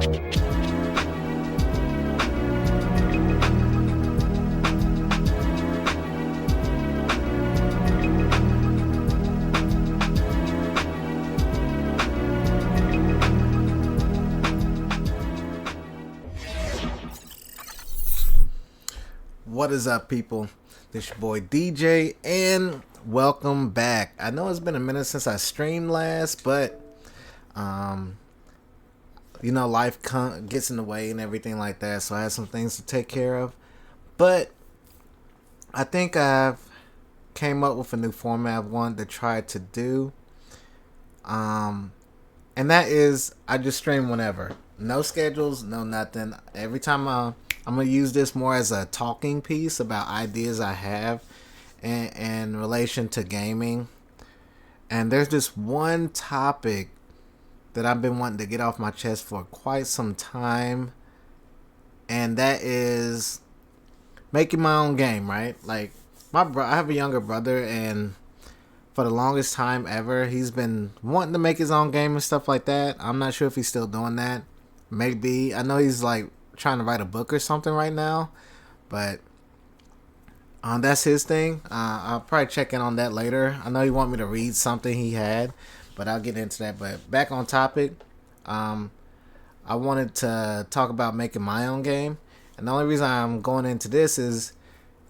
What is up, people? This your boy DJ, and welcome back. I know it's been a minute since I streamed last, but um, life gets in the way and everything like that, so I had some things to take care of. But I think I've came up with a new format I wanted to try to do, and that is I just stream whenever, no schedules, no nothing. Every time I'm gonna use this more as a talking piece about ideas I have in relation to gaming. And there's this one topic that I've been wanting to get off my chest for quite some time, and that is making my own game. Right? Like I have a younger brother, and for the longest time ever, he's been wanting to make his own game and stuff like that. I'm not sure if he's still doing that. Maybe. I know he's like trying to write a book or something right now, but that's his thing. I'll probably check in on that later. I know he want me to read something he had, but I'll get into that. But back on topic, I wanted to talk about making my own game, and the only reason I'm going into this is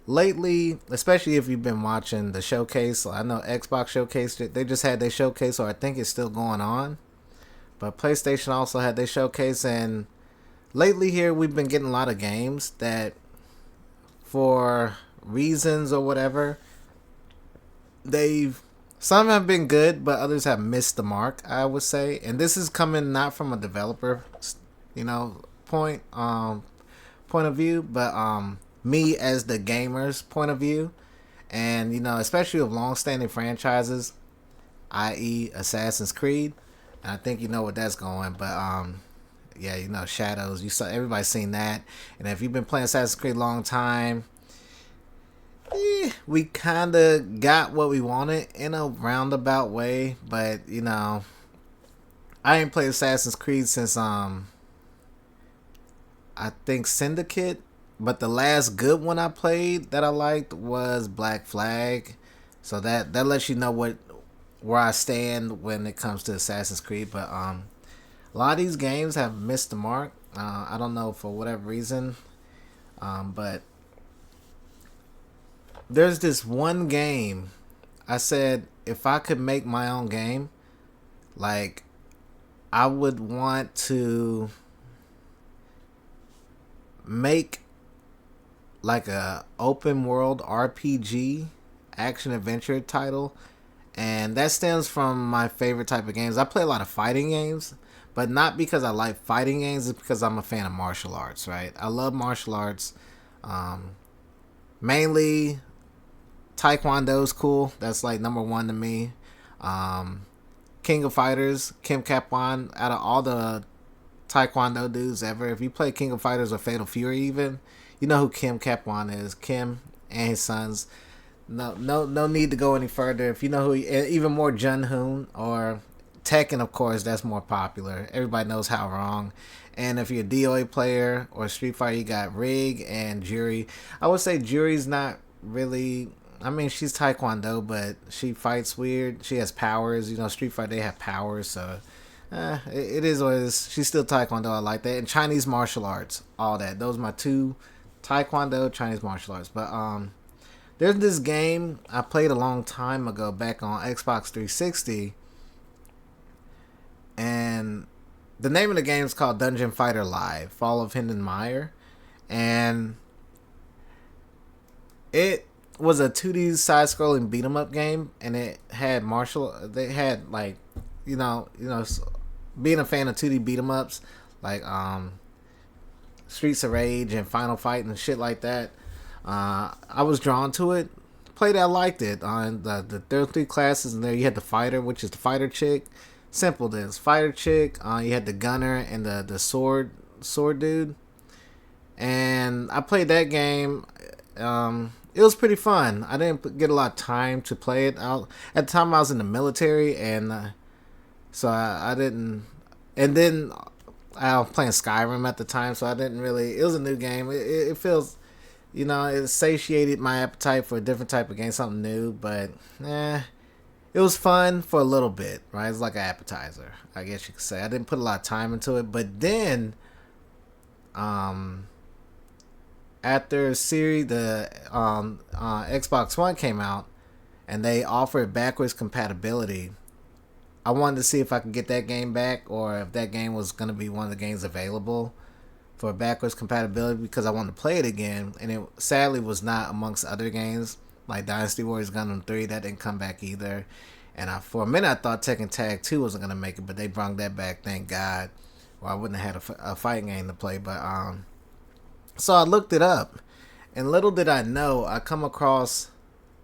lately, especially if you've been watching the showcase. I know Xbox showcase, they just had their showcase, or I think it's still going on, but PlayStation also had their showcase. And lately here we've been getting a lot of games that, for reasons or whatever, some have been good, but others have missed the mark, I would say. And this is coming not from a developer, point of view, but me as the gamer's point of view. And especially with long-standing franchises, i.e. Assassin's Creed, and I think you know what that's going. But yeah, Shadows. Everybody's seen that, and if you've been playing Assassin's Creed a long time, we kind of got what we wanted in a roundabout way. But I ain't played Assassin's Creed since I think Syndicate. But the last good one I played that I liked was Black Flag, so that lets you know where I stand when it comes to Assassin's Creed. But a lot of these games have missed the mark. I don't know for whatever reason, but there's this one game I said if I could make my own game, like I would want to make like a open world RPG action adventure title. And that stems from my favorite type of games. I play a lot of fighting games, but not because I like fighting games. It's because I'm a fan of martial arts, right? I love martial arts. Mainly Taekwondo's cool. That's like number one to me. King of Fighters, Kim Kapwan. Out of all the Taekwondo dudes ever, if you play King of Fighters or Fatal Fury even, you know who Kim Kapwan is. Kim and his sons. No need to go any further. If you know who, even more Jun Hoon or Tekken, of course, that's more popular. Everybody knows How Wrong. And if you're a DOA player or Street Fighter, you got Rig and Juri. I would say Juri's not really. I mean, she's Taekwondo, but she fights weird. She has powers. Street Fighter, they have powers, so it is what it is. She's still Taekwondo. I like that. And Chinese martial arts, all that. Those are my two: Taekwondo, Chinese martial arts. But there's this game I played a long time ago back on Xbox 360, and the name of the game is called Dungeon Fighter Live: Fall of Hinden Meyer, and it was a 2D side-scrolling beat-em-up game, and it had They had like, being a fan of 2D beat-em-ups, like Streets of Rage and Final Fight and shit like that. I was drawn to it. Played it, I liked it. There were three classes in there. You had the fighter, which is the fighter chick. Simple this. Fighter chick. You had the gunner and the sword dude. And I played that game. It was pretty fun. I didn't get a lot of time to play it. At the time I was in the military, and so I didn't. And then I was playing Skyrim at the time, so I didn't really. It was a new game. It feels, it satiated my appetite for a different type of game, something new. But it was fun for a little bit, right? It's like an appetizer, I guess you could say. I didn't put a lot of time into it, but then, um, after series the Xbox One came out, and they offered backwards compatibility. I wanted to see if I could get that game back, or if that game was going to be one of the games available for backwards compatibility, because I wanted to play it again, and it sadly was not amongst other games like Dynasty Warriors Gundam 3. That didn't come back either. And for a minute I thought Tekken Tag 2 wasn't going to make it, but they brought that back, thank God, or I wouldn't have had a fighting game to play. But so I looked it up, and little did I know, I come across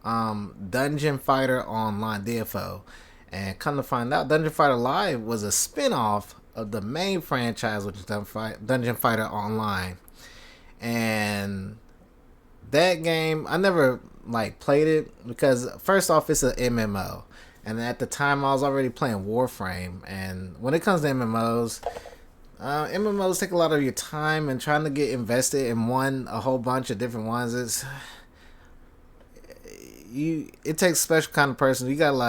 Dungeon Fighter Online, DFO. And come to find out, Dungeon Fighter Live was a spin-off of the main franchise, which is Dungeon Fighter Online. And that game, I never played it, because first off, it's an MMO. And at the time, I was already playing Warframe. And when it comes to MMOs take a lot of your time, and trying to get invested in a whole bunch of different ones, it takes a special kind of person. You gotta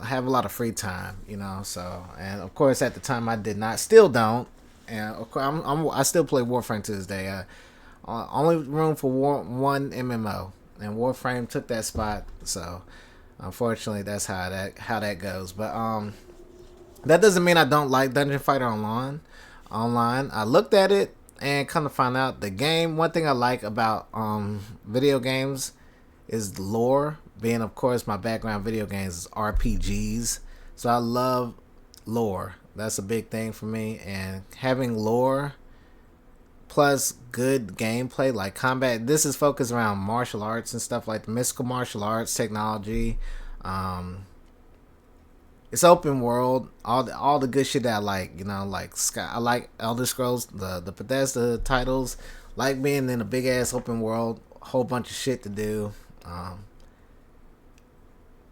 have a lot of free time, So, and of course, at the time, I did not, still don't, and of course, I still play Warframe to this day. Only room for one MMO, and Warframe took that spot. So, unfortunately, that's how that goes. But that doesn't mean I don't like Dungeon Fighter Online. I looked at it, and come to find out, the game. One thing I like about video games is the lore. Being, of course, my background video games is RPGs, so I love lore. That's a big thing for me, and having lore plus good gameplay, like combat. This is focused around martial arts and stuff, like the mystical martial arts technology. It's open world, all the good shit that I like. Like Sky. I like Elder Scrolls, the Bethesda titles. Like being in a big ass open world, whole bunch of shit to do.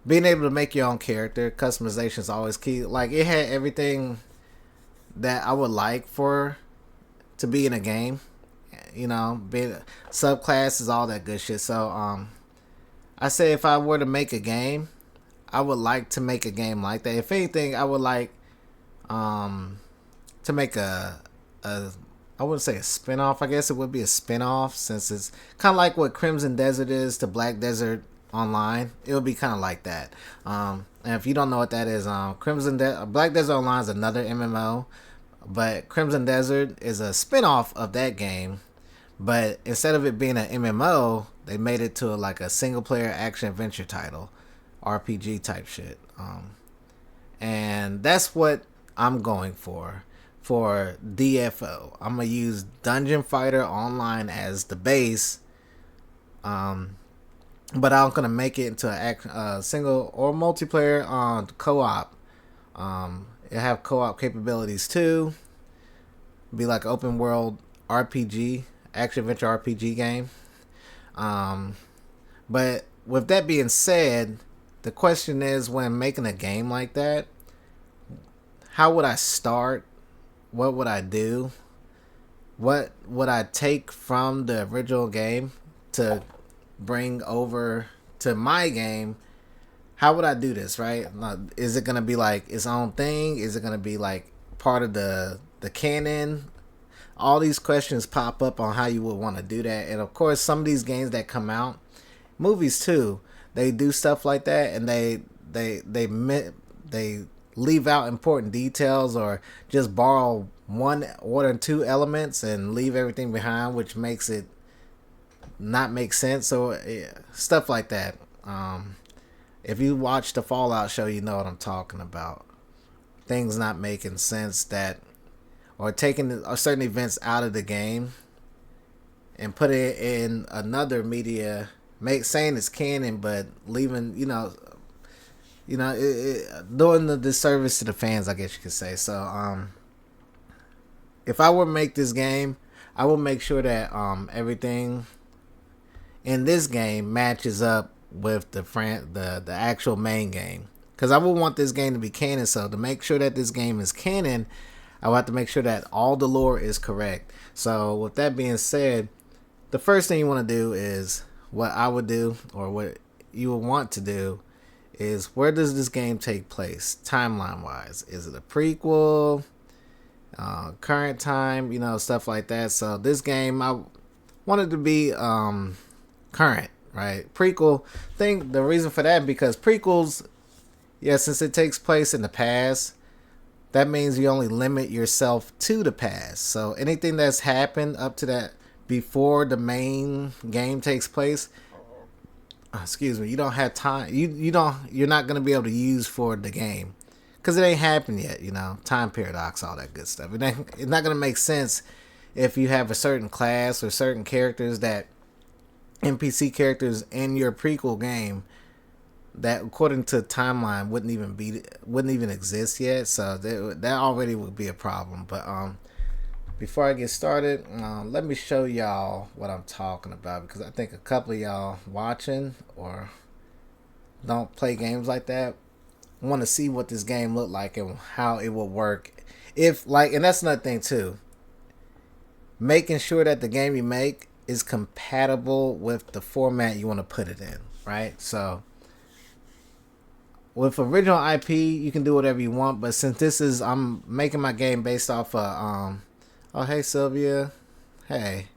Being able to make your own character, customization is always key. Like, it had everything that I would like for to be in a game. Being subclasses, all that good shit. So I say, if I were to make a game, I would like to make a game like that. If anything, I would like to make a I wouldn't say a spin-off. I guess it would be a spin-off, since it's kind of like what Crimson Desert is to Black Desert Online. It would be kind of like that. And if you don't know what that is, Black Desert Online is another MMO, but Crimson Desert is a spin-off of that game. But instead of it being an MMO, they made it to a single-player action-adventure title, RPG type shit. And that's what I'm going for DFO. I'm gonna use Dungeon Fighter Online as the base, but I'm gonna make it into a single or multiplayer co-op. It have co-op capabilities too. Be like an open world RPG, action adventure RPG game. But with that being said, the question is, when making a game like that, how would I start? What would I do? What would I take from the original game to bring over to my game? How would I do this, right? Is it going to be like its own thing? Is it going to be like part of the canon? All these questions pop up on how you would want to do that. And of course, some of these games that come out, movies too, they do stuff like that, and they leave out important details, or just borrow one or two elements and leave everything behind, which makes it not make sense. So stuff like that. If you watch the Fallout show, you know what I'm talking about. Things not making sense, or taking certain events out of the game and put it in another media, saying it's canon, but leaving, doing the disservice to the fans, I guess you could say. So, if I were to make this game, I will make sure that everything in this game matches up with the actual main game, because I would want this game to be canon. So to make sure that this game is canon, I will have to make sure that all the lore is correct. So with that being said, the first thing you want to do is what I would do, or what you would want to do, is where does this game take place timeline wise? Is it a prequel, current time, stuff like that. So this game I wanted to be current, right? Prequel thing. The reason for that, because prequels, yeah, since it takes place in the past, that means you only limit yourself to the past. So anything that's happened up to that before the main game takes place, you don't have time. You're not gonna be able to use for the game because it ain't happened yet. Time paradox, all that good stuff. It's not gonna make sense if you have a certain class or certain characters, that NPC characters in your prequel game that, according to timeline, wouldn't even exist yet. So that already would be a problem. But before I get started, let me show y'all what I'm talking about, because I think a couple of y'all watching or don't play games like that want to see what this game looked like and how it will work. And that's another thing too. Making sure that the game you make is compatible with the format you want to put it in, right? So with original IP, you can do whatever you want, but since I'm making my game based off of oh, hey, Sylvia. Hey.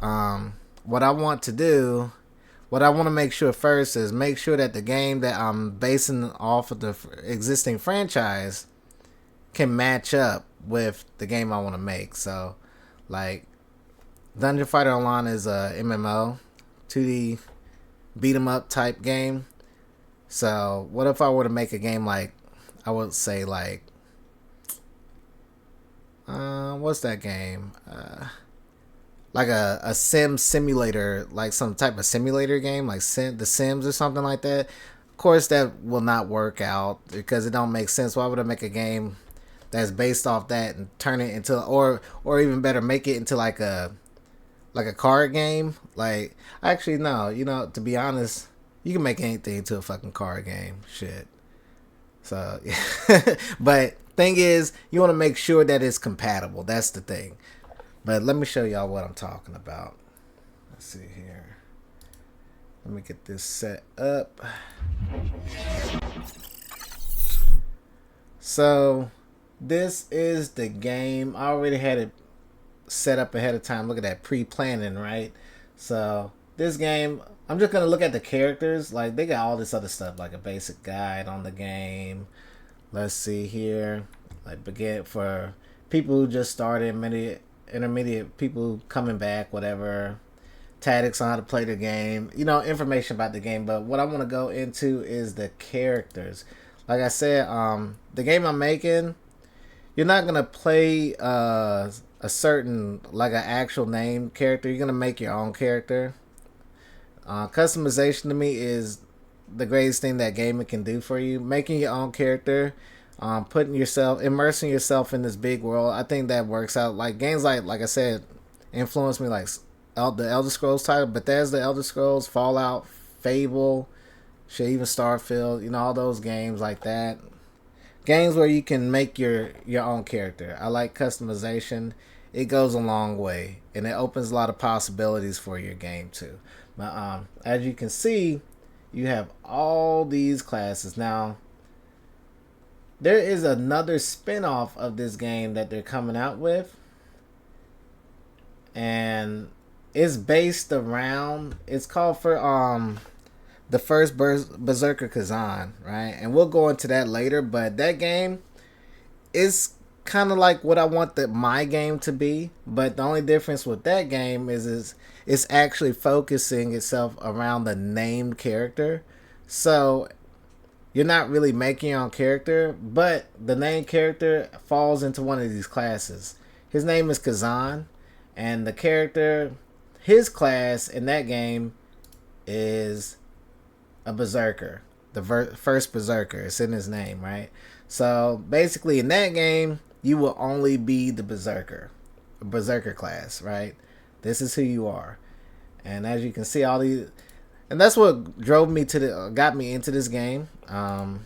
What I want to make sure first is make sure that the game that I'm basing off of the existing franchise can match up with the game I want to make. So, like, Dungeon Fighter Online is a MMO, 2D beat 'em up type game. So, what if I were to make a game like, I would say like, what's that game? Like a sim simulator, like some type of simulator game, like The Sims or something like that. Of course, that will not work out because it don't make sense. Why would I make a game that's based off that and turn it into, or even better, make it into like a card game? Like, actually, no. To be honest, you can make anything into a fucking card game. Shit. So, but thing is, you want to make sure that it's compatible. That's the thing. But let me show y'all what I'm talking about. Let's see here. Let me get this set up. So, this is the game. I already had it set up ahead of time. Look at that, pre-planning, right? So, this game, I'm just going to look at the characters. Like, they got all this other stuff, like a basic guide on the game. Let's see here. Like, begin for people who just started, intermediate people coming back, whatever. Tactics on how to play the game. Information about the game. But what I want to go into is the characters. Like I said, the game I'm making, you're not going to play a certain, like an actual name character. You're going to make your own character. Customization to me is the greatest thing that gaming can do for you. Making your own character, immersing yourself in this big world. I think that works out. Like games like I said, influenced me, like the Elder Scrolls title, Bethesda, Elder Scrolls, Fallout, Fable, shit, even Starfield. All those games like that. Games where you can make your own character. I like customization. It goes a long way, and it opens a lot of possibilities for your game too. But as you can see, you have all these classes. Now, there is another spin-off of this game that they're coming out with, and it's based around, it's called for the first Berserker Kazan, right? And we'll go into that later, but that game is kind of like what I want my game to be, but the only difference with that game is it's actually focusing itself around the named character. So you're not really making your own character, but the named character falls into one of these classes. His name is Kazan, and the character, his class in that game is a Berserker. The first Berserker. It's in his name, right? So basically in that game, you will only be the Berserker class, right? This is who you are. And as you can see, all these, and that's what got me into this game. All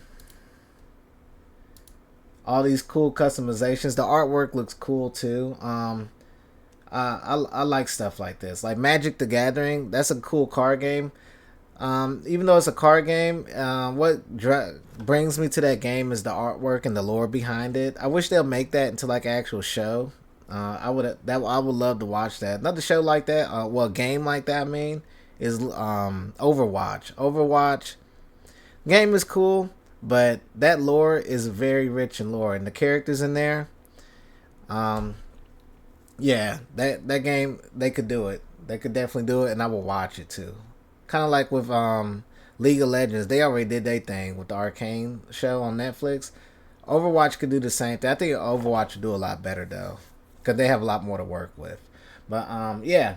all these cool customizations. The artwork looks cool too. I like stuff like this, like Magic the Gathering. That's a cool card game. Even though it's a card game, brings me to that game is the artwork and the lore behind it. I wish they'll make that into like an actual show. I would love to watch that. Another show like that, game like that. I mean, is Overwatch. Overwatch game is cool, but that lore is very rich in lore, and the characters in there. Um, yeah, that game they could do it. They could definitely do it, and I will watch it too. Kind of like with League of Legends, they already did their thing with the Arcane show on Netflix. Overwatch could do the same thing. I think Overwatch would do a lot better though, because they have a lot more to work with. But yeah.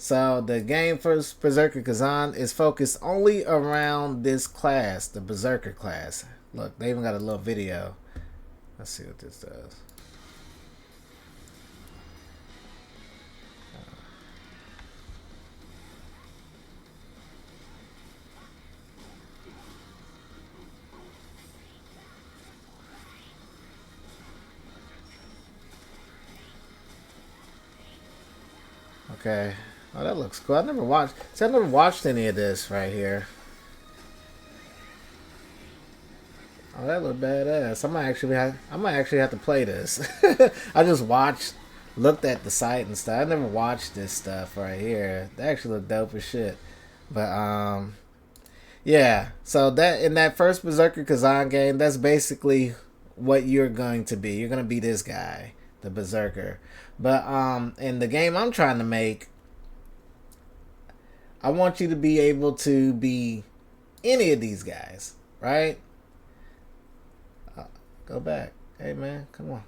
So the game for Berserker Kazan is focused only around this class, the Berserker class. Look, they even got a little video. Let's see what this does. Okay. Oh, that looks cool. I never watched any of this right here. Oh, that look badass. I might actually have to play this. I just looked at the site and stuff. I never watched this stuff right here. They actually look dope as shit. But yeah. So that in that first Berserker Kazan game, that's basically what you're going to be. You're gonna be this guy, the Berserker. But in the game I'm trying to make, I want you to be able to be any of these guys, right? Go back. Hey man, come on.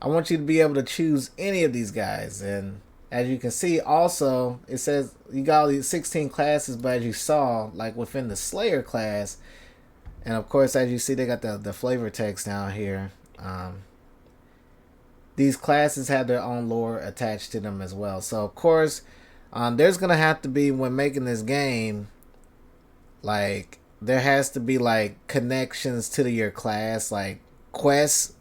I want you to be able to choose any of these guys, and as you can see, also it says you got all these 16 classes, but as you saw, like within the Slayer class, and of course as you see, they got the flavor text down here. These classes have their own lore attached to them as well. So of course, there's gonna have to be, when making this game, like there has to be like connections to your class, like quests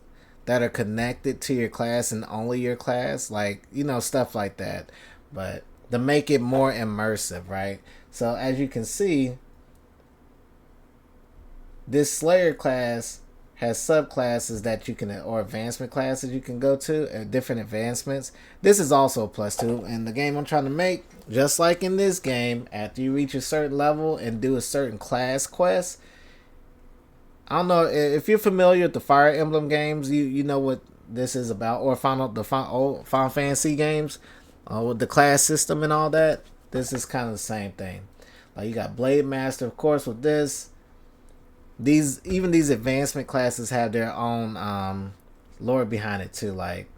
that are connected to your class and only your class, like stuff like that. But to make it more immersive, right? So as you can see, this Slayer class has subclasses that you can, or advancement classes you can go to, different advancements. This is also a plus two. And the game I'm trying to make, just like in this game, after you reach a certain level and do a certain class quest, I don't know if you're familiar with the Fire Emblem games, you know what this is about, or Final Fantasy games, with the class system and all that. This is kind of the same thing. Like you got Blade Master, of course, with this. These advancement classes have their own lore behind it too. Like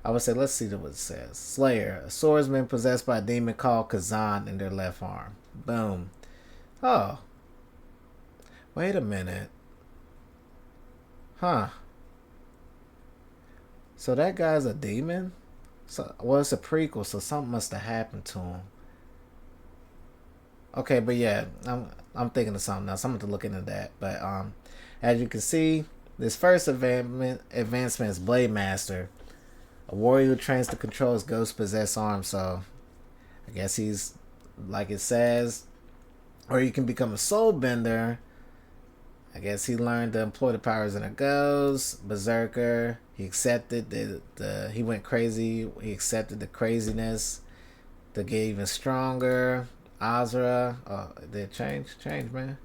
I would say, let's see what it says. Slayer, a swordsman possessed by a demon called Kazan in their left arm. Boom. Oh, wait a minute. Huh. So that guy's a demon? It's a prequel, so something must have happened to him. Okay, but yeah, I'm thinking of something else. I'm going to look into that. But as you can see, this first advancement is Blade Master, a warrior who trains to control his ghost possessed arm. So I guess he's, like it says, or you can become a soul bender. I guess he learned to employ the powers in a ghost. Berserker. He accepted he went crazy. He accepted the craziness to get even stronger. Azra. Oh, did it change? Change, man.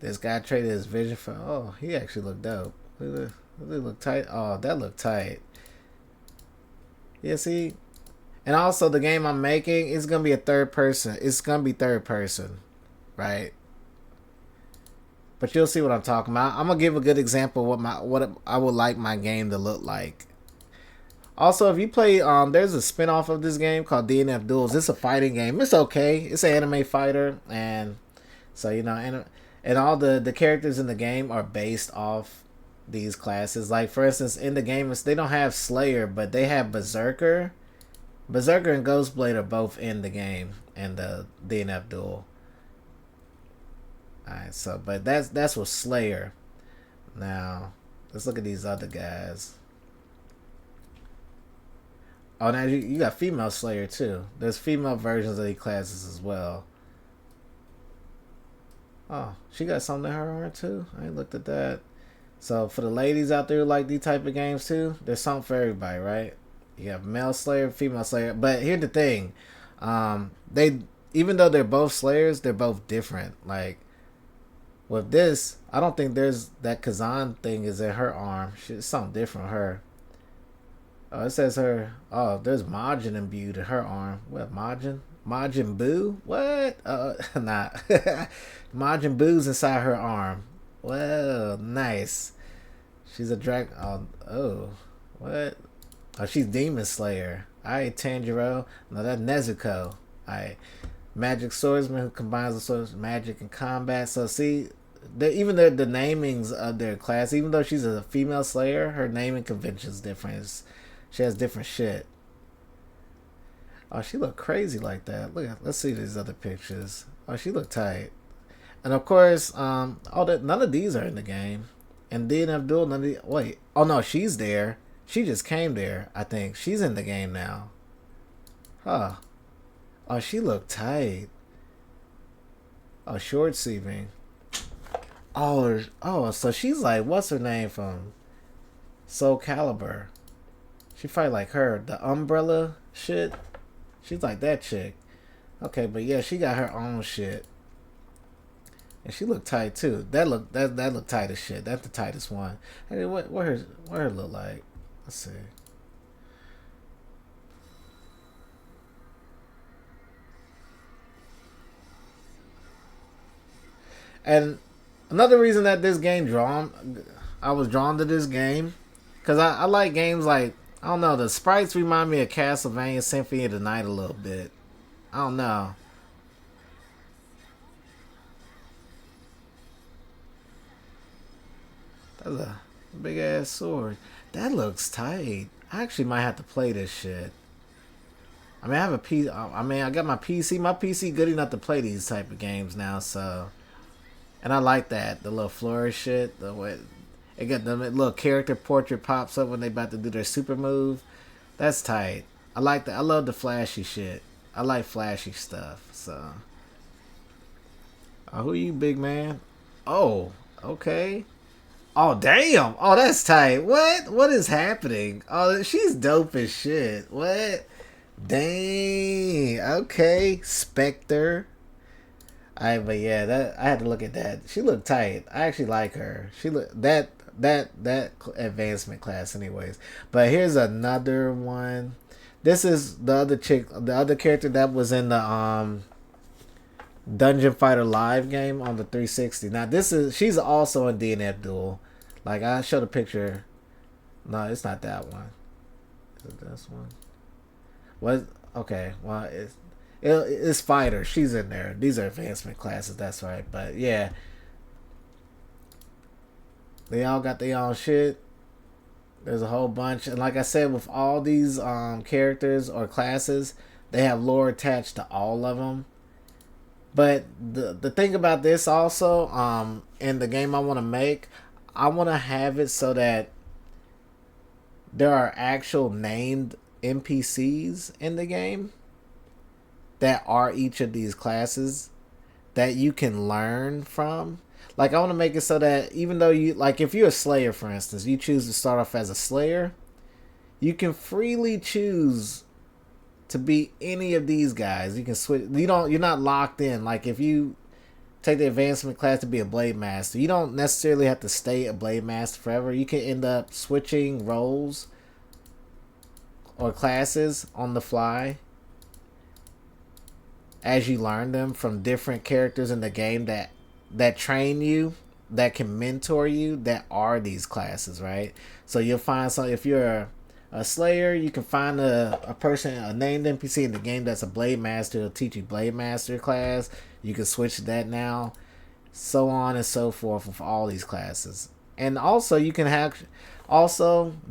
This guy traded his vision for. Oh, he actually looked dope. Does it look tight? Oh, that looked tight. Yeah, see? And also, the game I'm making is going to be a third person. It's going to be third person. Right? But you'll see what I'm talking about. I'm gonna give a good example of what I would like my game to look like. Also, if you play, there's a spinoff of this game called DNF Duels. It's a fighting game. It's okay. It's an anime fighter, and so and all the characters in the game are based off these classes. Like for instance, in the game, they don't have Slayer, but they have Berserker. Berserker and Ghostblade are both in the game and the DNF Duel. Alright, so but that's with Slayer. Now, let's look at these other guys. Oh, now you got female Slayer too. There's female versions of these classes as well. Oh, she got something in her arm too. I ain't looked at that. So for the ladies out there who like these type of games too, there's something for everybody, right? You have male Slayer, female Slayer. But here's the thing, they even though they're both Slayers, they're both different. Like with this, I don't think there's that Kazan thing is in her arm. It's something different with her. Oh, it says her. Oh, there's Majin imbued in her arm. What Majin? Majin Buu? What? Nah. Majin Buu's inside her arm. Well, nice. She's a drag. Oh, what? Oh, she's Demon Slayer. Alright, Tanjiro. No, that's Nezuko. Alright. Magic swordsman who combines the swords magic and combat. So see, even the namings of their class, even though she's a female Slayer, her naming convention's different. She has different shit. Oh, she look crazy like that. Let's see these other pictures. Oh, she look tight. And of course, none of these are in the game. And then Abdul, none of the, wait. Oh no, she's there. She just came there. I think she's in the game now. Huh. Oh, she look tight. Oh, short sleeving. So she's like, what's her name from Soul Calibur? She fight like her, the umbrella shit. She's like that chick. Okay, but yeah, she got her own shit. And she look tight too. That look tight as shit. That's the tightest one. Hey, what her look like? Let's see. And another reason that this game I was drawn to this game, because I like games like, I don't know, the sprites remind me of Castlevania Symphony of the Night a little bit. I don't know. That's a big ass sword. That looks tight. I actually might have to play this shit. I mean, I have a PC. I mean, I got my PC. My PC good enough to play these type of games now. So, and I like that the little flourish shit. The way it got the little character portrait pops up when they about to do their super move. That's tight. I like that. I love the flashy shit. I like flashy stuff. So, who are you, big man? Oh, okay. Oh damn! Oh, that's tight. What? What is happening? Oh, she's dope as shit. What? Dang. Okay, Spectre. I but yeah, that I had to look at that. She looked tight. I actually like her. She look that advancement class, anyways. But here's another one. This is the other chick, the other character that was in the Dungeon Fighter Live game on the 360. Now she's also in DNF Duel. Like I showed a picture. No, it's not that one. Is it this one? What? Okay. Well, it's fighter. She's in there. These are advancement classes. That's right. But yeah, they all got their own shit. There's a whole bunch, and like I said, with all these characters or classes, they have lore attached to all of them. But the thing about this also, in the game I want to make, I want to have it so that there are actual named NPCs in the game that are each of these classes that you can learn from. Like I want to make it so that even though you like, if you're a Slayer, for instance, you choose to start off as a Slayer, you can freely choose to be any of these guys. You can switch. You're not locked in. Like if you take the advancement class to be a Blade Master, you don't necessarily have to stay a Blade Master forever. You can end up switching roles or classes on the fly as you learn them from different characters in the game that train you, that can mentor you, that are these classes, right? So you'll find some, if you're a Slayer, you can find a person, a named NPC in the game that's a Blade Master. It'll teach you Blade Master class. You can switch to that now, so on and so forth with all these classes. And also you can have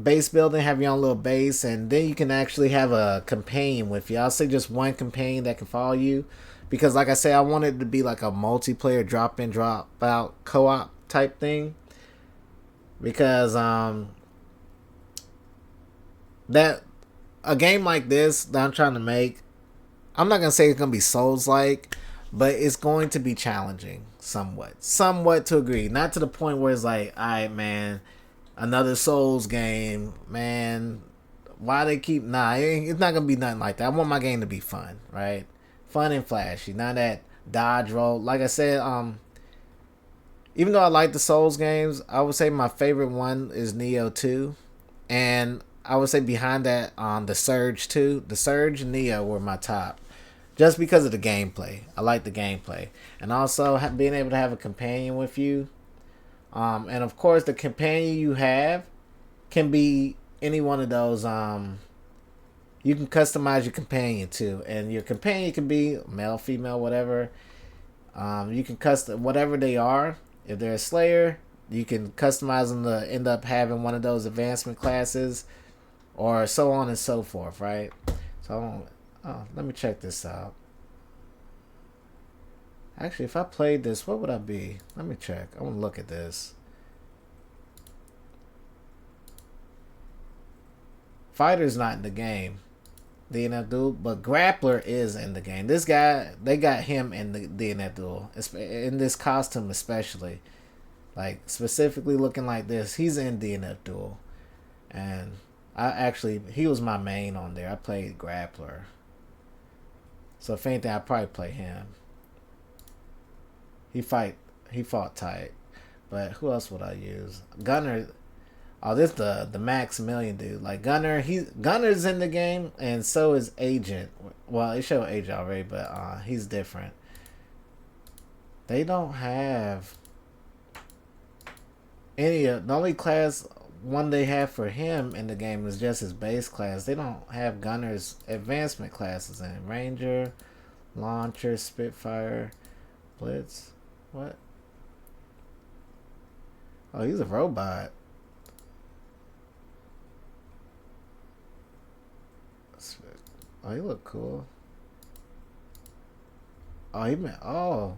base building, have your own little base, and then you can actually have a companion with you. I'll say just one companion that can follow you, because like I say, I want it to be like a multiplayer drop in drop out co-op type thing. because that a game like this that I'm trying to make, I'm not gonna say it's gonna be Souls like, but it's going to be challenging somewhat to agree. Not to the point where it's like, all right, man, another Souls game, man. Why they keep it's not gonna be nothing like that. I want my game to be fun, right? Fun and flashy, not that dodge roll. Like I said, even though I like the Souls games, I would say my favorite one is Neo 2. And I would say behind that, the Surge 2. The Surge and Neo were my top. Just because of the gameplay. I like the gameplay. And also being able to have a companion with you. And of course, the companion you have can be any one of those. You can customize your companion too. And your companion can be male, female, whatever. You can custom whatever they are. If they're a Slayer, you can customize them to end up having one of those advancement classes, or so on and so forth, right? So, let me check this out. Actually, if I played this, what would I be? Let me check. I want to look at this. Fighter's not in the game, DNF Duel, but Grappler is in the game. This guy, they got him in the DNF Duel, in this costume especially. Like, specifically looking like this, he's in DNF Duel. And he was my main on there. I played Grappler. So if anything, I'd probably play him. He fought tight. But who else would I use? Gunner. Oh, this the Maximilian dude. Like Gunner's in the game, and so is Agent. Well, it showed Agent already, but he's different. They don't have any of the only class one they have for him in the game is just his base class. They don't have Gunner's advancement classes in Ranger, Launcher, Spitfire, Blitz. What? Oh, he's a robot. Oh, he look cool. Oh,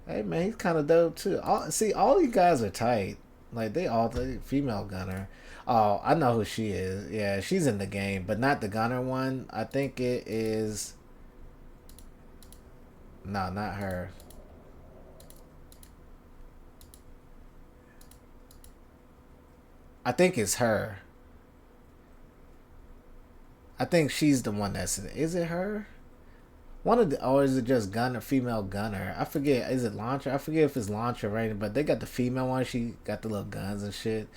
hey man, he's kind of dope too. All you guys are tight. Like the female gunner. Oh, I know who she is. Yeah, she's in the game, but not the gunner one. I think it is. No, not her. I think it's her. I think she's the one that's in it. Is it her? Or is it just gunner, female gunner? I forget. Is it launcher? I forget if it's launcher right, but they got the female one. She got the little guns and shit.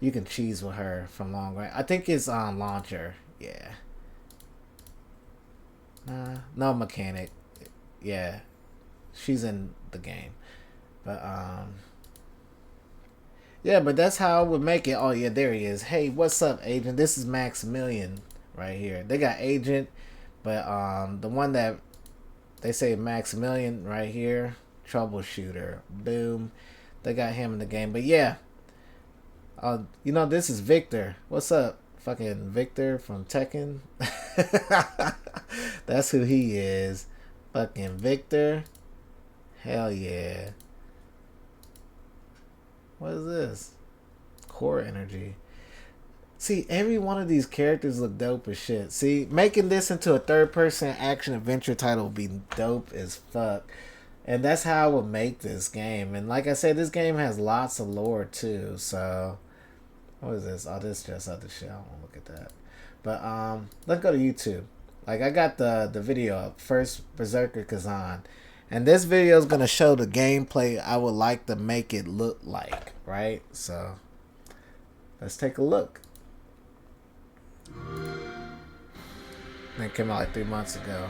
You can cheese with her from long range. I think it's on launcher. Yeah. No mechanic. Yeah, she's in the game, but yeah, but that's how I would make it. Oh yeah, there he is. Hey, what's up, Agent? This is Maximilian right here. They got Agent, but the one that they say Maximilian right here, troubleshooter. Boom. They got him in the game. But yeah, this is Victor. What's up? Fucking Victor from Tekken. That's who he is. Fucking Victor. Hell yeah. What is this? Core energy. See, every one of these characters look dope as shit. See, making this into a third-person action adventure title would be dope as fuck. And that's how I would make this game. And like I said, this game has lots of lore too. So, what is this? Oh, this is just other shit. I don't want to look at that. But let's go to YouTube. Like, I got the video up. First Berserker Kazan. And this video is going to show the gameplay I would like to make it look like. Right? So, let's take a look. It came out like 3 months ago.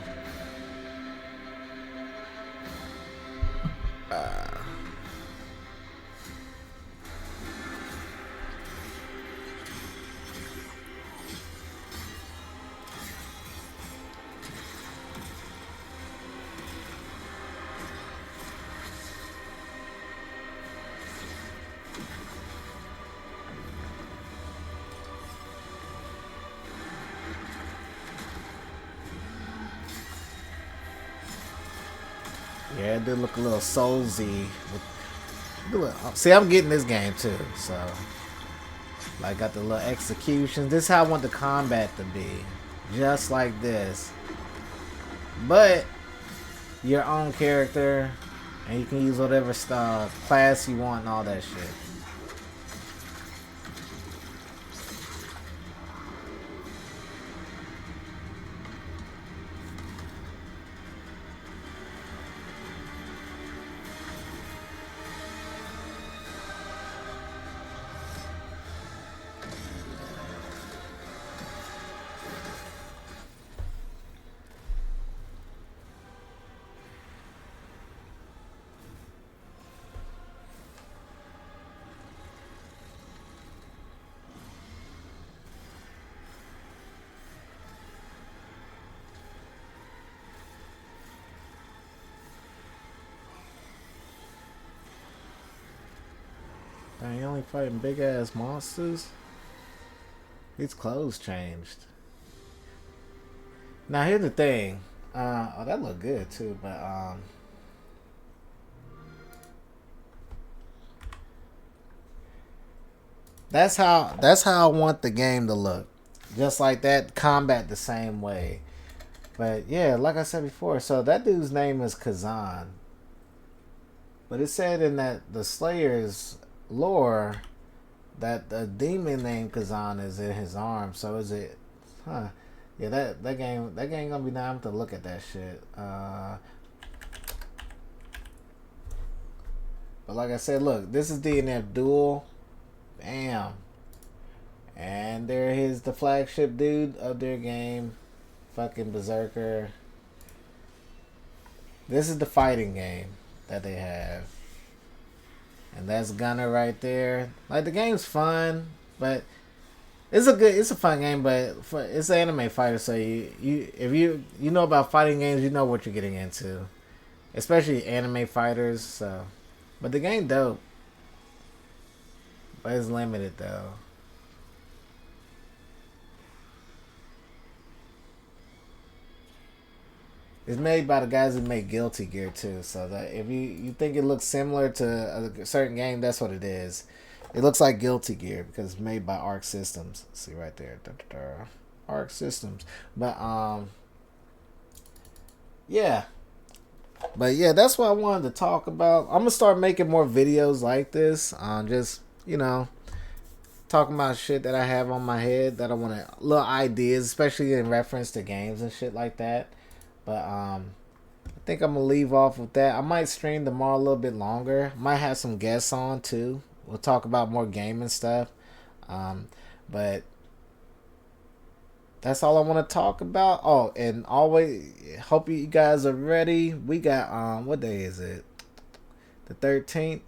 Yeah, it did look a little soulsy. See, I'm getting this game too, so Like got the little executions. This is how I want the combat to be. Just like this. But your own character, and you can use whatever style class you want and all that shit. Dang, you only fighting big ass monsters? His clothes changed. Now here's the thing. Oh, that looked good too, but that's how I want the game to look. Just like that, combat the same way. But yeah, like I said before, so that dude's name is Kazan. But it said in that the Slayer's lore that the demon named Kazan is in his arm. So is it? Huh? Yeah, that game gonna be nice to look at that shit. But like I said, look, this is DNF Duel. Bam. And there is the flagship dude of their game, fucking Berserker. This is the fighting game that they have. And that's Gunner right there. Like the game's fun, but it's a fun game, but it's an anime fighter, so if you know about fighting games, you know what you're getting into, especially anime fighters. So, but the game dope, but it's limited though. It's made by the guys that make Guilty Gear too. So that if you think it looks similar to a certain game, that's what it is. It looks like Guilty Gear because it's made by Arc Systems. See right there, Arc Systems. But yeah. But yeah, that's what I wanted to talk about. I'm gonna start making more videos like this. Just talking about shit that I have on my head that I want to little ideas, especially in reference to games and shit like that. But I think I'm gonna leave off with that. I might stream tomorrow a little bit longer. Might have some guests on too. We'll talk about more gaming stuff. But that's all I want to talk about. Oh, and always hope you guys are ready. We got what day is it? The 13th.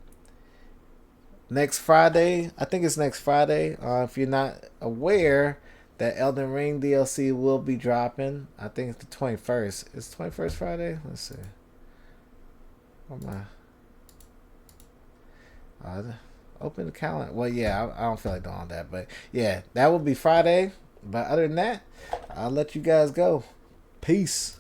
Next Friday. I think it's next Friday. If you're not aware, that Elden Ring DLC will be dropping. I think it's the 21st. It's 21st Friday? Let's see. What am I? Open the calendar. Well, yeah, I don't feel like doing all that. But yeah, that will be Friday. But other than that, I'll let you guys go. Peace.